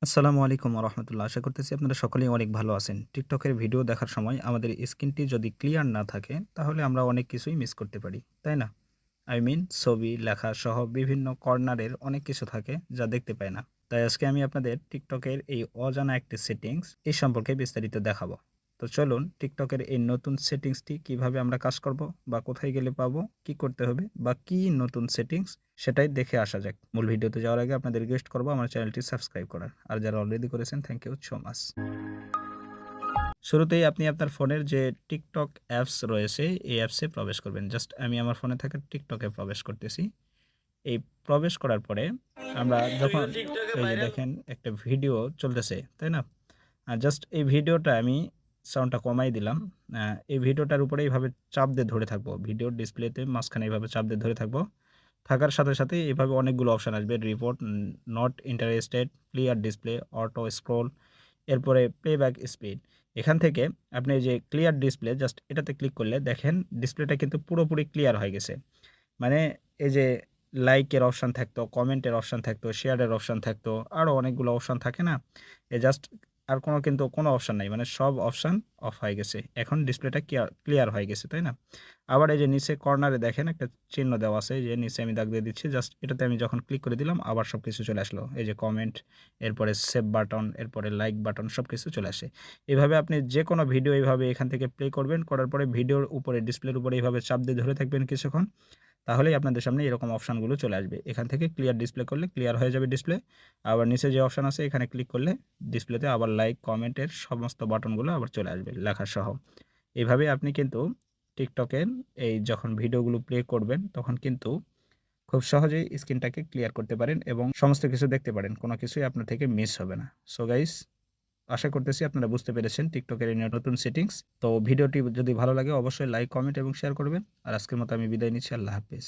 আসসালামু আলাইকুম রহমতুল্লাহ। আশা করতেছি আপনারা সকলেই অনেক ভালো আছেন। টিকটকের ভিডিও দেখার সময় আমাদের স্ক্রিনটি যদি ক্লিয়ার না থাকে তাহলে আমরা অনেক কিছুই মিস করতে পারি, তাই না? আই মিন ছবি, লেখা সহ বিভিন্ন কর্নারের অনেক কিছু থাকে যা দেখতে পাই না। তাই আজকে আমি আপনাদের টিকটকের এই অজানা একটি সেটিংস এই সম্পর্কে বিস্তারিত দেখাবো। তো চলুন টিকটকের এই নতুন সেটিংসটি কিভাবে আমরা কাজ করব বা কোথায় গেলে পাবো, কি করতে হবে বা কি নতুন সেটিংস সেটাই দেখে আসা যাক। মূল ভিডিওতে যাওয়ার আগে আপনাদের রিকোয়েস্ট করব আমার চ্যানেলটি সাবস্ক্রাইব করার। আর যারা অলরেডি করেছেন থ্যাংক ইউ সো মাচ। শুরুতেই আপনি আপনার ফোনের যে টিকটক অ্যাপস রয়েছে এই অ্যাপসে প্রবেশ করবেন। জাস্ট আমি আমার ফোনে থাকা টিকটকে প্রবেশ করতেছি। এই প্রবেশ করার পরে আমরা যখন এই যে দেখেন একটা ভিডিও চলতেছে, তাই না? জাস্ট এই ভিডিওটা আমি সাউন্ডটা কমাই দিলাম। এই ভিডিওটার উপরে এইভাবে চাপ দিয়ে ধরে থাকবো। ভিডিওর ডিসপ্লেতে মাঝখানে এইভাবে চাপ দিয়ে ধরে থাকবো। থাকার সাথে, সাথে এভাবে অনেকগুলো অপশন আসবে। Report, not interested, clear display, auto scroll, এরপরে প্লেব্যাক স্পিড। এখান থেকে আপনি এই যে ক্লিয়ার ডিসপ্লে জাস্ট এটাতে ক্লিক করলে দেখেন ডিসপ্লেটা কিন্তু পুরোপুরি ক্লিয়ার হয়ে গেছে। মানে এই যে লাইকের অপশান থাকতো, কমেন্টের অপশান থাকতো, শেয়ারের অপশান থাকতো, আরও অনেকগুলো অপশান থাকে না? জাস্ট আর কিন্তু কোনো অপশান নাই। মানে সব অপশান অফ হয়ে গেছে। এখন ডিসপ্লেটা ক্লিয়ার হয়ে গেছে, তাই না? আবার এই যে নিচে কর্নারে দেখেন একটা চিহ্ন দেওয়া আছে, এই যে নিচে আমি দাগ দিয়ে দিচ্ছি। জাস্ট এটাতে আমি যখন ক্লিক করে দিলাম আবার সবকিছু চলে আসলো। এই যে কমেন্ট, এরপরে সেভ বাটন, এরপরে লাইক বাটন সবকিছু চলে আসে। এভাবে আপনি যেকোনো ভিডিও এইভাবে এখান থেকে প্লে করবেন। করার পরে ভিডিওর উপরে ডিসপ্লের উপরে এইভাবে চাপ দিয়ে ধরে থাকবেন কিছুক্ষণ। তাহলেই আপনাদের সামনে এরকম অপশানগুলো চলে আসবে। এখান থেকে ক্লিয়ার ডিসপ্লে করলে ক্লিয়ার হয়ে যাবে ডিসপ্লে। আবার নিচে যে অপশান আছে এখানে ক্লিক করলে ডিসপ্লেতে আবার লাইক, কমেন্টের সমস্ত বাটনগুলো আবার চলে আসবে লেখাসহ। এভাবে আপনি কিন্তু টিকটকের এই যখন ভিডিওগুলো প্লে করবেন তখন কিন্তু খুব সহজেই স্ক্রিনটাকে ক্লিয়ার করতে পারেন এবং সমস্ত কিছু দেখতে পারেন। কোনো কিছুই আপনার থেকে মিস হবে না। সো গাইস, আশা করতেছি আপনারা বুঝতে পেরেছেন টিকটকের এই নতুন সেটিংস। তো ভিডিওটি যদি ভালো লাগে অবশ্যই লাইক, কমেন্ট এবং শেয়ার করবেন। আর আজকের মতো আমি বিদায় নিচ্ছি। আল্লাহ হাফেজ।